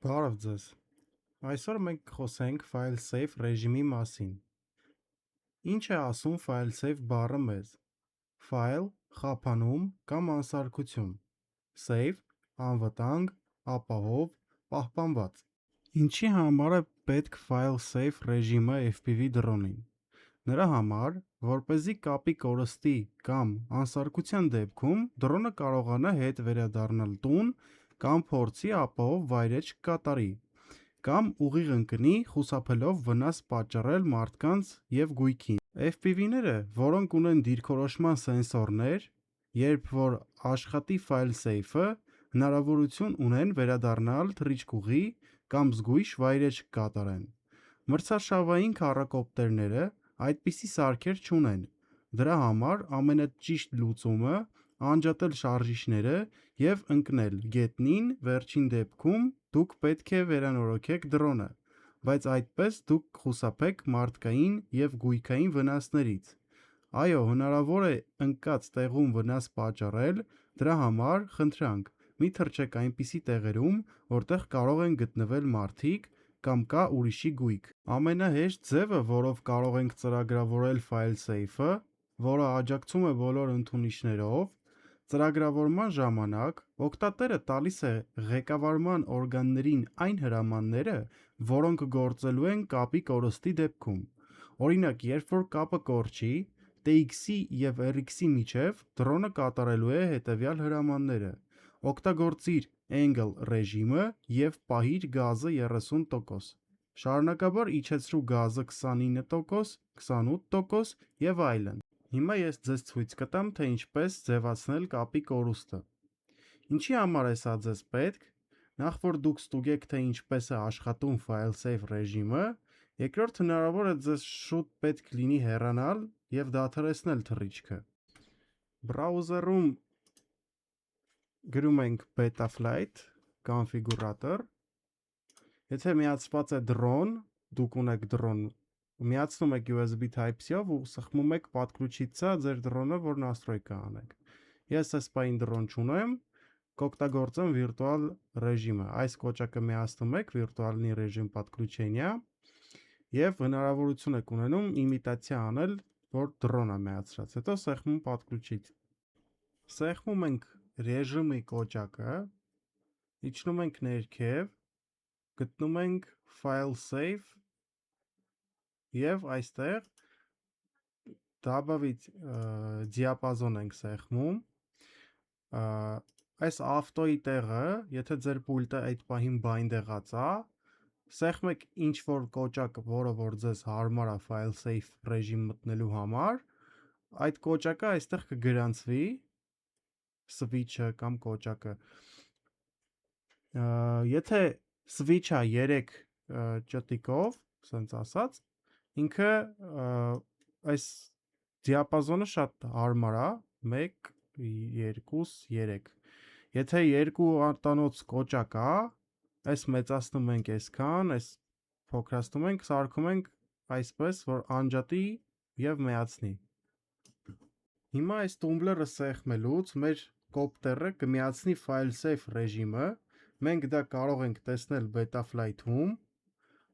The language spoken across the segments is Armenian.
Բարև ձեզ։ Այսօր մենք կխոսենք FileSafe ռեժիմի մասին։ Ինչ է ասում FileSafe բառը մեզ։ File խափանում կամ անսարքություն, Save անվտանգ, ապահով, պահպանված։ Ինչի համար է պետք FileSafe ռեժիմը FPV դրոնին։ Նրա համար, որպեսզի կապի կորստի կամ անսարքության դեպքում դրոնը կարողանա հետ վերադառնալ տուն կամ փորձի ապահով վայրէջք կատարի, կամ ուղիղ ընկնի խուսափելով վնաս պատճառել մարդկանց և գույքին։ FPV-ները, որոնք ունեն դիրքորոշման սենսորներ, երբ որ աշխատի FileSafe-ը, հնարավորություն ունեն վերադառնալ թռիչքուղի կամ զգույշ վայրէջք կատարեն։ Մրցարշավային քառակոպտերները այդպիսի սարքեր չունեն։ Դրա համար ամենաճիշտ լուծումը անջատել շարժիչները և ընկնել գետնին, վերջին դեպքում դուք պետք է վերանորոգեք դրոնը, բայց այդպես դուք կխուսափեք մարդկային և գույքային վնասներից։ Այո, հնարավոր է ընկած տեղում վնաս պատճառել, դրա համար խնդրանք, մի թռչեք այնպիսի տեղերում, որտեղ կարող են գտնվել մարդիկ կամ կա ուրիշի գույք։ Ամենահեշտ ձևը, որով կարող ենք ծրագրավորել FileSafe-ը, որը աջակցում է բոլոր ընդունիչներով, ծրագրավորման ժամանակ օգտատերը տալիս է ղեկավարման օրգաններին այն հրամանները, որոնք գործելու են կապի կորստի դեպքում։ Օրինակ, երբ որ կապը կորչի, TX-ի և RX-ի միջև դրոնը կատարելու է հետևյալ հրամանները. օգտագործիր Angle ռեժիմը և պահիր գազը 30%, շարունակաբար իջեցրու գազը 29%, 28% և այլն։ Հիմա ես ձեզ ցույց կտամ, թե ինչպես ձևացնել կապի կորուստը։ Ինչի համար է սա ձեզ պետք։ Նախ որ դուք ստուգեք, թե ինչպես է աշխատում FileSafe ռեժիմը, երկրորդ հնարավոր է ձեզ շուտ պետք լինի հեռանալ և դադարեցնել թռիչքը։ Բրաուզերում գրում ենք Betaflight configurator։ Եթե միացված է դրոն, դուք ունեք դրոն, միացնում եք USB Type-C-ով ու սխմում եք պատկրուչից ձեր դրոնը, որ настройка անեք։ Ես այս պահին դրոն չունեմ, կօգտագործեմ վիրտուալ ռեժիմը։ Այս կոճակը միացնում եք վիրտուալնի ռեժիմ подключения եւ հնարավորություն եք ունենում իմիտացիա անել, որ դրոն է միացրած։ Հետո սեղմում պատկրուչից։ Սեղմում ենք ռեժիմի կոճակը, իջնում ենք ներքև, գտնում ենք FileSafe եւ այստեղ добавить диапазон ենք սեղմում։ Այս ավտոյի տեղը, եթե ձեր պուլտը այդ պահին bind եղած է, սեղմեք ինչ որ կոճակ, որը որ ձեզ հարմար է FileSafe ռեժիմ մտնելու համար, այդ կոճակը այստեղ կգրանցվի, switch-ը կամ կոճակը։ Եթե switch-ը 3 ճտիկով, ասենց ասած, ինքը այս դիապազոնը շատ հարմար է, 1 2 3։ Եթե երկու արտանոց կոճակ է, այս մեծացնում ենք այսքան, այս փոքրացնում ենք, սարքում ենք այսպես, որ անջատի եւ միացնի։ Հիմա այս տումբլերը սեղմելուց մեր կոպտերը կմիացնի FileSafe ռեժիմը, մենք դա կարող ենք տեսնել Betaflight-ում,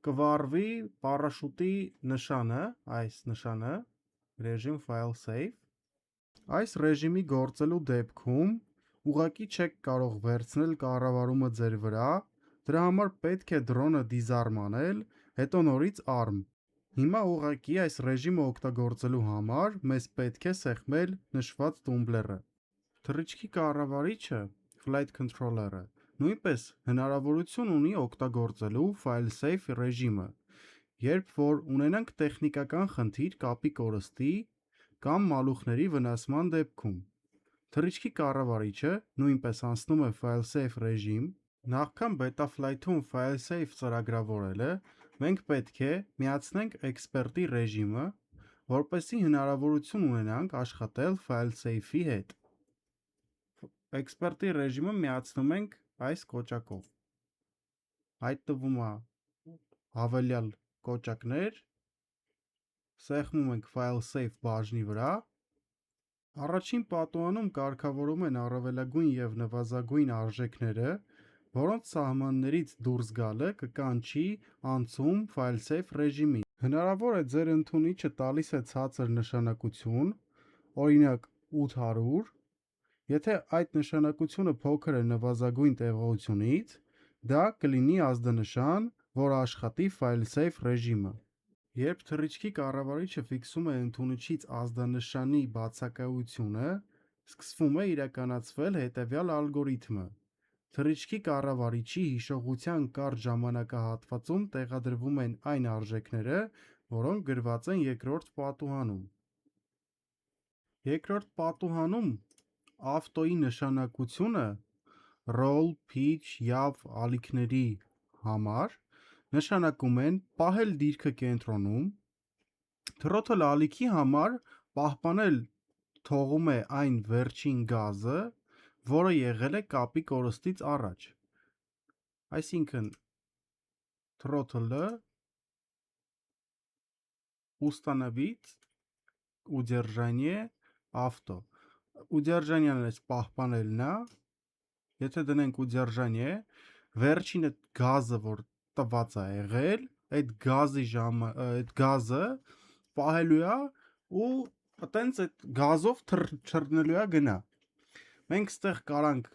կվառվի պարաշուտի նշանը, այս նշանը, ռեժիմ FileSafe։ Այս ռեժիմի գործելու դեպքում ուղղակի չեք կարող վերցնել կառավարումը ձեր վրա, դրա համար պետք է դրոնը դիզարմ անել, հետո նորից ARM։ Հիմա ուղղակի այս ռեժիմը օգտագործելու համար մեզ պետք է սեղմել նշված տումբլերը։ Թռիչքի կառավարիչը, Flight Controller-ը, նույնպես հնարավորություն ունի օգտագործելու FileSafe ռեժիմը, երբ որ ունենանք տեխնիկական խնդիր կապի կորստի կամ մալուխների վնասման դեպքում։ Թռիչքի կառավարիչը նույնպես անցնում է FileSafe ռեժիմ։ Նախքան Betaflight-ում FileSafe ծրագրավորելը, մենք պետք է միացնենք Expert-ի ռեժիմը, որպեսզի հնարավորություն ունենանք աշխատել FileSafe-ի հետ։ Expert-ի ռեժիմը միացնում ենք այս կոճակով։ Հայտնվում է հավելյալ կոճակներ, սեղմում ենք FileSafe բաժնի վրա։ Առաջին պատուհանում կարգավորում են առավելագույն և նվազագույն արժեքները, որոնց սահմաններից դուրս գալը կկանչի անցում file-safe ռեժիմին։ Հնարավոր է ձեր ընդունիչը տալիս է ցածր նշանակություն, օրինակ 800, եթե այդ նշանակությունը փոքր է նվազագույն տևողությունից, դա կլինի ազդանշան, որ աշխատի file-safe ռեժիմը։ Երբ թռիչքի կառավարիչը ֆիքսում է ընդունիչից ազդանշանի բացակայությունը, սկսվում է իրականացվել հետևյալ ալգորիթմը։ Թռիչքի կառավարիչի հիշողության կարճ ժամանակահատվածում տեղադրվում են այն արժեքները, որոնք գրված են երկրորդ պատուհանում։ Երկրորդ պատուհանում ավտոյի նշանակությունը roll, pitch, yav ալիքների համար նշանակում են պահել դիրքը կենտրոնում, throttle ալիքի համար պահպանել թողում է այն վերջին գազը, որը եղել է կապի կորստից առաջ։ Այսինքն throttle-ը установить удержание авто։ Удержание-ն էս պահպանելն է, եթե դնենք удержание, վերջինը գազը, որ տված է եղել, այդ գազը պահելու է ու այտենց այդ գազով չռնելու է գնա։ Մենք ստեղ կարանք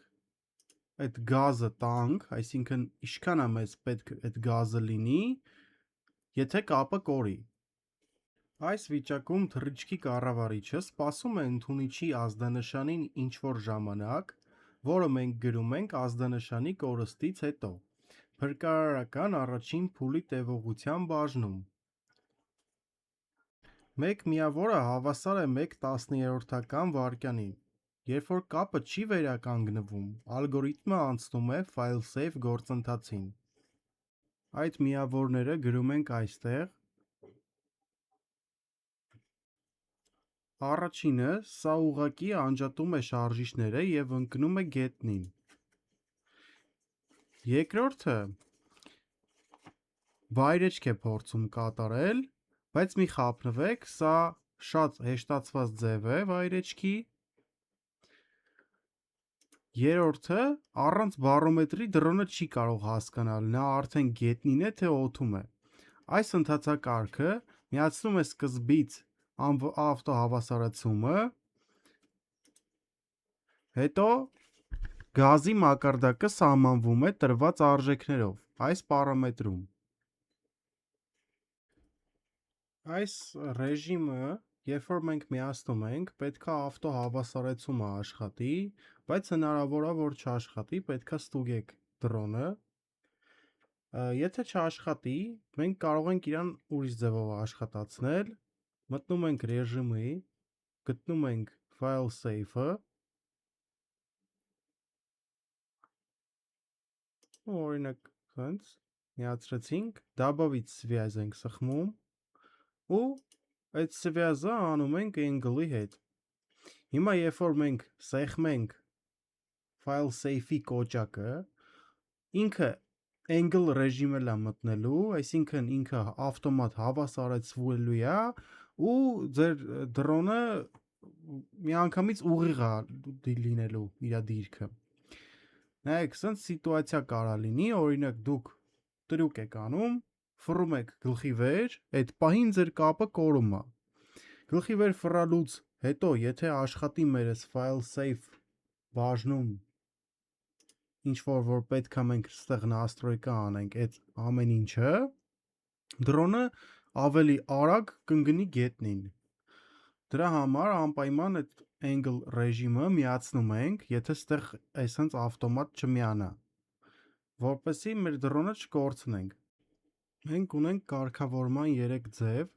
այդ գազը տանք, այսինքն ինչքան է մեզ պետք այդ գազը լինի, եթե կապը կորի։ Այս վիճակում թռիչքի կառավարիչը սպասում է ընդունիչի ազդանշանին ինչ-որ ժամանակ, որը մենք գրում ենք ազդանշանի կորստից հետո, փրկարարական առաջին փուլի տևողության բաժնում։ 1 միավորը հավասար է 1/10 վայրկյանին։ Երբ որ կապը չի վերականգնվում, ալգորիթմը անցնում է file-safe գործընթացին։ Այդ միավորները գրում ենք այստեղ։ Առաջինը, սա ուղղակի անջատում է շարժիչները և ընկնում է գետնին։ Երկրորդը վայրէջք է փորձում կատարել, բայց մի խաբնվեք, սա շատ հեշտացված ձև է վայրէջքի։ Երրորդը առանց բարոմետրի դրոնը չի կարող հասկանալ, նա արդեն գետնին է, թե օդում է։ Այս ընթացակարգը միացնում է սկզբից ավտոհավասարացումը, հետո գազի մակարդակը սահմանվում է տրված արժեքներով, այս պարամետրում։ Այս ռեժիմը, երբ որ մենք միացնում ենք, պետքա ավտոհավասարեցումը աշխատի, բայց հնարավոր է, որ չաշխատի, պետքա ստուգեք դրոնը։ Եթե չաշխատի, մենք կարող ենք իրան ուրիշ ձևով աշխատացնել, մտնում ենք ռեժիմի, գտնում ենք file-safe-ը, օրինակ հենց միացրեցինք, добавить связь ենք սխմում, ու այդ սվյազը անում ենք angle-ի հետ։ Հիմա երբ որ մենք սեղմենք file-safe-ի կոճակը, ինքը angle ռեժիմել է մտնելու, այսինքն ինքը ավտոմատ հավասարեցվելու է ու ձեր դրոնը միանգամից ուղիղ է լինելու իր դիրքը։ Նայեք, սենց սիտուացիա կարա լինի, օրինակ դուք տրյուկ եք անում, ֆռում եք գլխի վեր, այդ պահին ձեր կապը կորում է։ Գլխի վեր ֆռալուց հետո, եթե աշխատի մեր այս file-safe բաժնում ինչ-որ պետք է մենք ստեղ настройка անենք այդ ամեն ինչը, դրոնը ավելի արագ կընկնի գետնին։ Դրա համար անպայման այդ angle ռեժիմը միացնում ենք, եթե ստեղ այսենց ավտոմատ չմիանա, որպեսզի մեր դրոնը չկորցնենք։ Մենք ունենք կարգավորման 3 ձև.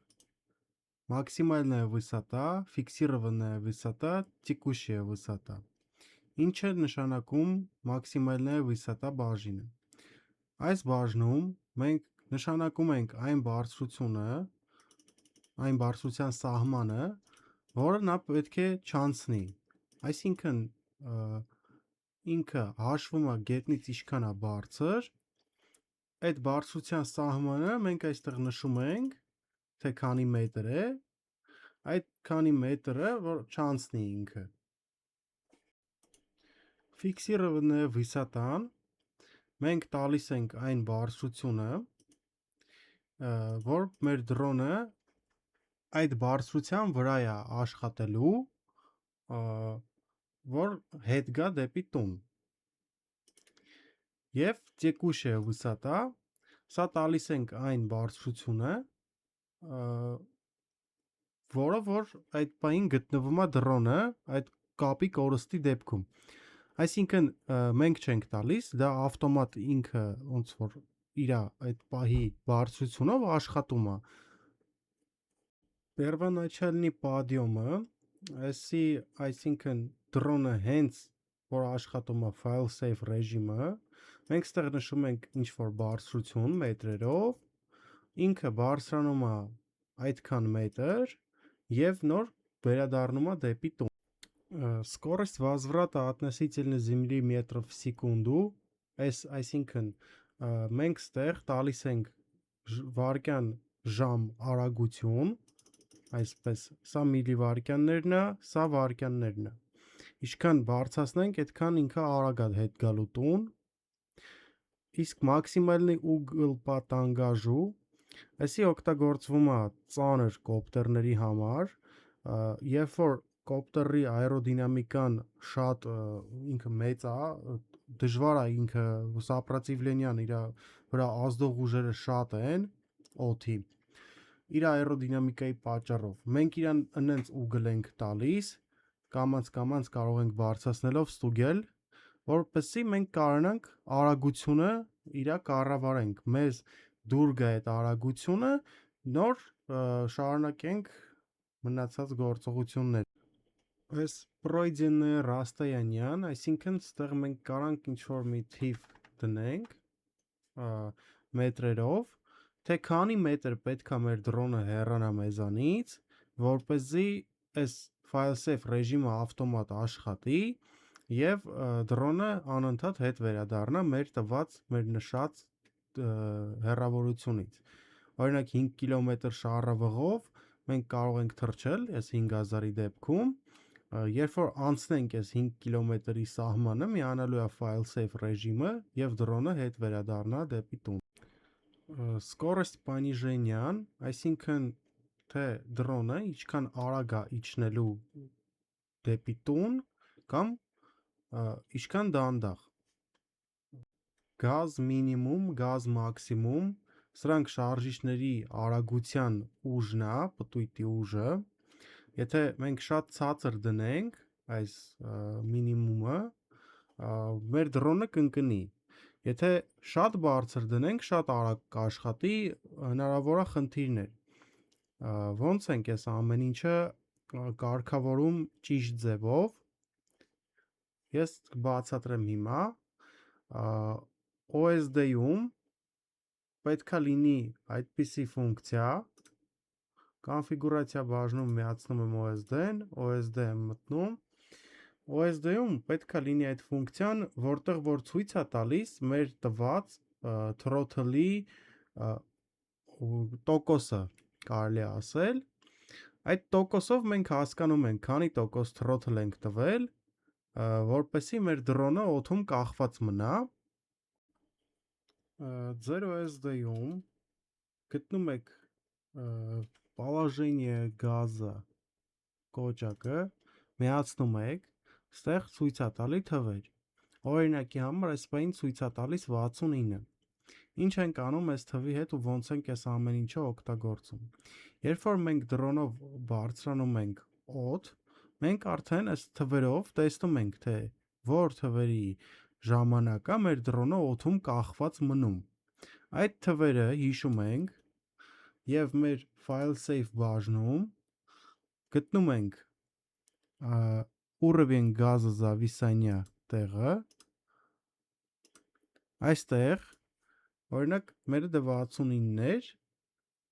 максимальная высота, фиксированная высота, текущая высота։ Ինչ է նշանակում максимальная высота բաժինը։ Այս բաժնում մենք նշանակում ենք այն բարձրությունը, այն բարձրության սահմանը, որը նա պետք է չանցնի։ Այսինքն ինքը հաշվում է գետնից ինչքան է բարձր, այդ բարձրության սահմանը մենք այստեղ նշում ենք, թե քանի մետր է, այդ քանի մետրը, որ չանցնի ինքը։ Ֆիքսիրованная высота-ն մենք տալիս ենք այն բարձրությունը, որ մեր դրոնը այդ բարձրության վրա է աշխատելու, որ հետ գա դեպի տուն։ Եվ տեկուշ է վսատա, սա տալիս ենք այն բարձրությունը, որը որ այդ պահին գտնվում է դրոնը այդ կապի կորստի դեպքում։ Այսինքն մենք չենք տալիս, դա ավտոմատ ինքը ոնց որ իր այդ պահի բարձրությունով աշխատում է։ Первоначальный подъемը, այսինքն դրոնը հենց որ աշխատում է file save ռեժիմը, մենք ստեղ նշում ենք ինչ որ բարձրություն մետրերով, ինքը բարձրանում է այդքան մետր եւ նոր վերադառնում է դեպի տուն։ Скорость возврата относительно Земли метров в секунду, այսինքն մենք ստեղ տալիս ենք վարկյան ժամ արագություն, այսպես, սա միլիվարկյաններն է, սա վարկյաններն է։ Ինչքան բարձրացնենք, այդքան ինքը արագ է հետ գալու տուն։ Իսկ մաքսիմալնի ուգլ по тангажу, այսի օգտագործվում է ծանր կոպտերների համար, երբ որ կոպտերի աերոդինամիկան շատ ինքը մեծ է, դժվար է ինքը սապրացիվլենյան իր վրա ազդող ուժերը շատ են օդի իր աերոդինամիկայի պատճառով մենք իրան ընենց ուգլ ենք տալիս կամած կարող ենք բարձրացնելով ստուգել որպեսզի մենք կարողանանք արագությունը իր կառավարենք մեզ դուր գա այդ արագությունը նոր շարունակենք մնացած գործողություններ Այս пройденное расстояние, այսինքն ստեղ մենք կարանք ինչ-որ մի թիվ դնենք մետրերով, թե քանի մետր պետք է մեր դրոնը հեռանա մեզանից, որպեսզի այս file save ռեժիմը ավտոմատ աշխատի եւ դրոնը անընդհատ հետ վերադառնա մեր տված, մեր նշած հեռավորությունից։ Օրինակ 5 կիլոմետր շառավղով մենք կարող ենք թռչել այս 5000-ի դեպքում Երբ որ անցնենք այս 5 կիլոմետրի սահմանը, միանալու է file save ռեժիմը եւ դրոնը հետ վերադառնա դեպի տուն։ Скорость понижения, այսինքն թե դրոնը ինչքան արագ է իջնելու դեպի տուն կամ ինչքան դանդաղ։ Գազ մինիմում, գազ մաքսիմում, սրանք շարժիչների արագության ուժն է, պտույտի ուժը։ Եթե մենք շատ ցածր դնենք այս մինիմումը, մեր դրոնը կընկնի։ Եթե շատ բարձր դնենք, շատ արագ կաշխատի, հնարավոր է խնդիրներ։ Ոնց ենք այս ամեն ինչը կարգավորում ճիշտ ձևով։ Ես բացատրեմ հիմա։ OSD-ում պետք է լինի այդպիսի ֆունկցիա Կոնֆիգուրացիա բաժնում միացնում եմ OSD-ն, OSD եմ մտնում, OSD-ում պետք է լինի այդ ֆունկցիան, որտեղ որ ցույց է տալիս մեր տված throttle-ի տոկոսը, կարելի է ասել, այդ տոկոսով մենք հասկանում ենք, քանի տոկոս throttle ենք տվել, որպեսզի մեր դրոնը օդում կախված մնա, ձեր OSD-ում գտնում եք Положение газа կոճակը միացնում եք, ստեղ ցույց է տալի թվեր։ Օրինակի համար այս բային ցույց է տալիս 69։ Ինչ ենք անում այս թվի հետ ու ոնց ենք այս ամեն ինչը օգտագործում։ Երբ որ մենք դրոնով բարձրանում ենք օդ, մենք արդեն այս թվերով տեսնում ենք, թե որ թվերի ժամանակ է մեր դրոնը օդում կախված մնում։ Այդ թվերը հիշում ենք Եվ մեր file save բաժնում գտնում ենք уровень газа зависания տեղը այստեղ օրինակ մերը դա 69-ներ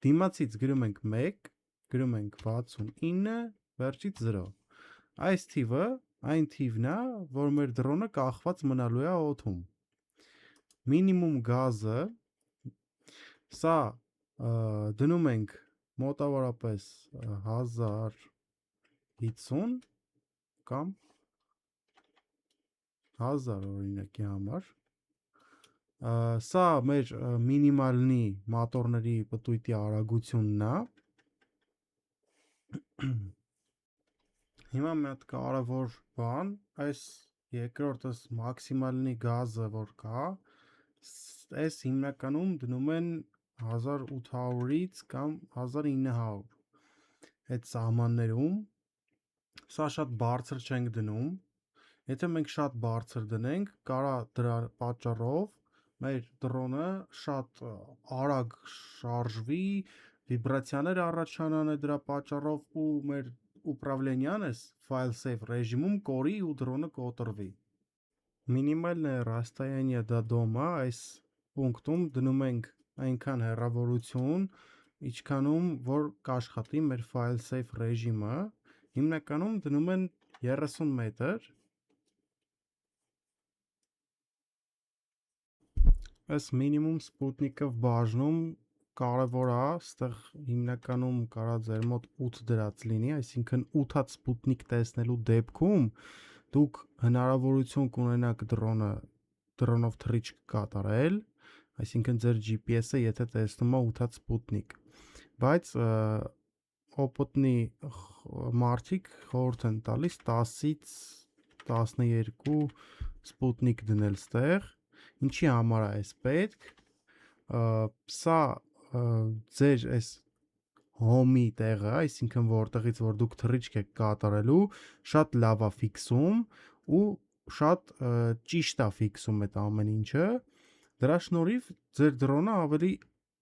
դիմացից գրում ենք 1 գրում ենք 69 վերջից 0 այս թիվը այն թիվն է որ մեր դրոնը կախված մնալու է օդում մինիմում գազը սա դնում ենք մոտավորապես 1050 կամ 1000 օրինակի համար Սա մեր մինիմալնի մատորների պտույտի արագությունն է։ Հիմա մի հատ կարևոր բան, այս երկրորդս մաքսիմալնի գազը որ կա, այս հիմնականում դնում են 1800-ից կամ 1900 այդ սահմաններում, սա շատ բարձր չենք դնում, եթե մենք շատ բարձր դնենք, կարա դրա պատճառով մեր դրոնը շատ արագ շարժվի, վիբրացիաներ առաջանան դրա պատճառով ու մեր ուպրավլենյանս file save ռեժիմում կորի ու դրոնը կոտրվի։ Մինիմալնը ռաստայանիա դա դոմա, այս պունկտում դնում ենք այնքան հեռավորություն, ինչքանում որ կաշխատի մեր file save ռեժիմը, հիմնականում դնում են 30 մետր, այս մինիմում սպուտնիկով բաժնում կարևոր է, ստեղ հիմնականում կարա ձեր մոտ 8 դրած լինի, այսինքն 8-ած սպուտնիկ տեսնելու դեպքում դուք հնարավորություն կունենաք դրոնով թռիչք կատարել, այսինքն ձեր GPS-ը եթե տեսնում է 8-ած սպուտնիկ, բայց օպոտնի մարդիկ խորհուրդ են տալիս 10-ից 12 սպուտնիկ դնել ստեղ, ինչի համար է այս պետք, սա ձեր այս հոմի տեղը, այսինքն որտեղից որ դուք թռիչք եք կատարելու, շատ լավ է ֆիքսում ու շատ ճիշտ է ֆիքսում այդ ամեն ինչը, դրա շնորհիվ ձեր դրոնը ավելի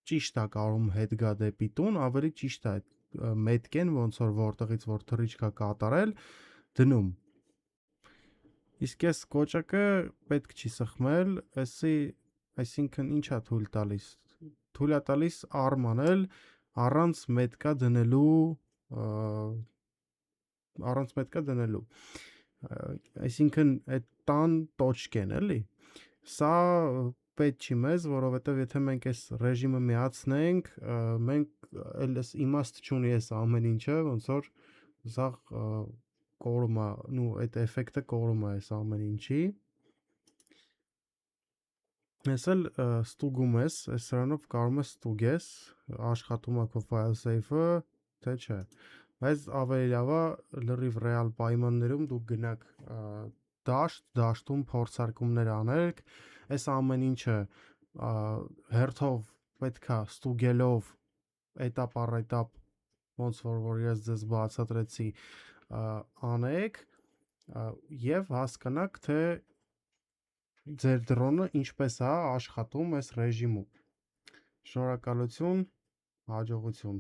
ճիշտ է կարում հետ գա դեպի տուն, ավելի ճիշտ է այդ մետքեն, ոնց որ որտեղից որ թռիչք է կատարել, դնում։ Իսկ այս կոճակը պետք չի սխմել, այսինքն ինչ է թույլ տալիս։ Թույլ է տալիս arm անել առանց մետքա դնելու։ Այսինքն այդ տան տոճկեն էլի։ Սա պետք չի մեզ, որովհետև եթե մենք այս ռեժիմը միացնենք, մենք այլս իմաստ չունի այս ամեն ինչը, ոնց որ սա կորում է, այդ էֆեկտը կորում է այս ամեն ինչի։ Ես էլ ստուգում ես, այս սրանով կարող ես ստուգես, աշխատում է քո file save-ը, թե չէ։ Բայց ավելի լավ է լրիվ ռեալ պայմաններում դուք գնաք դաշտում փորձարկումներ անեք, այս ամեն ինչը հերթով պետքա ստուգելով էտապ առ էտապ, ոնց որ ես ձեզ բացատրեցի, անեք եւ հասկանաք, թե ձեր դրոնը ինչպես է աշխատում այս ռեժիմում։ Շնորհակալություն, հաջողություն։